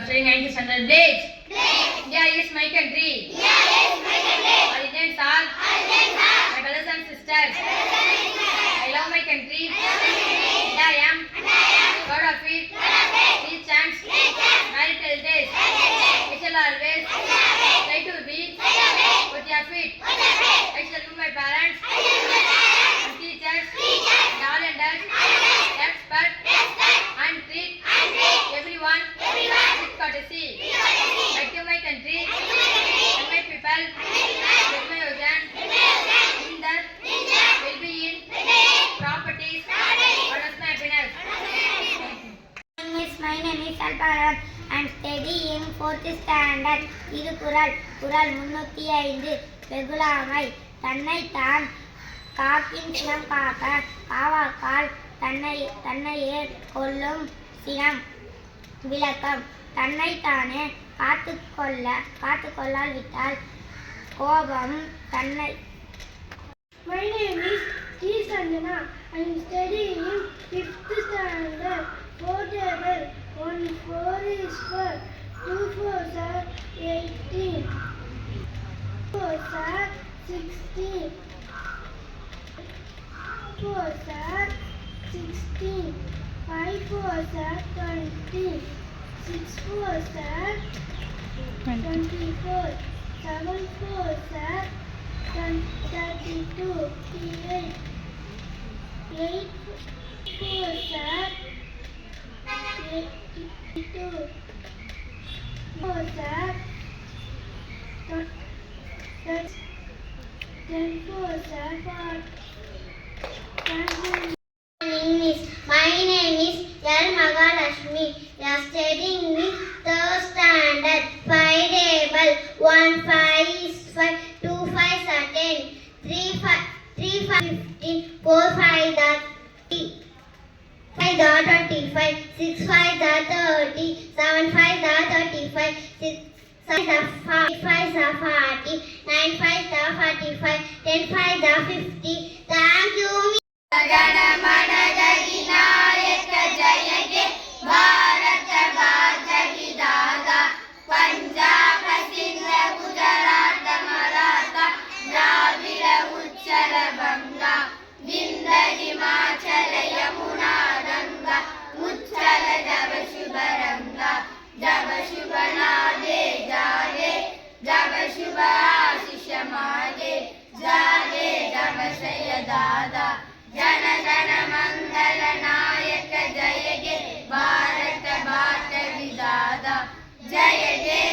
studying 9th standard. Pledge. India is my country. All Indians are my brothers and sisters. I love my country. And I am proud of it. Each chance, merit heritage. I shall always try to be worthy of it. I shall do my parents and teachers and all elders respect and treat everyone with courtesy. I give my country and my people with my ocean in the well-being, properties, honors my happiness. My name is Alparan. I am studying 4th standard. Thirukkural குறள் 305 வெகுளாமை தன்னைத்தான் காக்கின் சினம் காக்க காவாக்கால் தன்னையே கொல்லும் சினம். விளக்கம் தன்னைத்தானே காத்துக்கொள்ளால் விட்டால் கோபம் தன்னை. My name is T. Sanjana. I am studying 5th standard. 4 table. 1 4 is 4. 2 4s are 18. 4s are 16. 4s are 16. 5 4s are 20. 6 4s are 24. 7 4s are 32. 8 4s are 82. 4s are 10 4s are 40. My name is L. Magalashmi. We are studying in 3rd standard. 5 table. 1 5 is 5. 2 5s are 10. 3 5 15. 4 5 are 30. 5 are 25. 6 5 are 30. 7 5 are 35. 6 5 are 5 are 40. 9 5 are 45. 10 5 are 50. Thank you. ಗಣಮನಗಣನಾಯಕ ಜಯಗೆ Bharat Bhagya Vidhata Punjab ಸಿಂಧ Gujarat Maratha ದ್ರಾವಿಡ ಉಚ್ಚಲ ಬಂಗ ವಿಂಧ್ಯ ಹಿಮಾಚಲ ಯಮುನಾ ಗಂಗ ಉಚ್ಚಲ ಜವ ಶುಭರಂಗ ಜವ ಶುಭ ನಾದೆ ಜಾಗೆ ಜವ ಶುಭ ಆಶಿಷ ಮಾಗೆ ಜಾಗೆ ಜವ ಶಯ ದಾದಾ ಜನ ಗಣ ಮಂಗಲ ನಾಯಕ ಜಯಗೆ ಭಾರತ ಭಾಗ್ಯ ವಿಧಾತ ಜಯ ಜಯ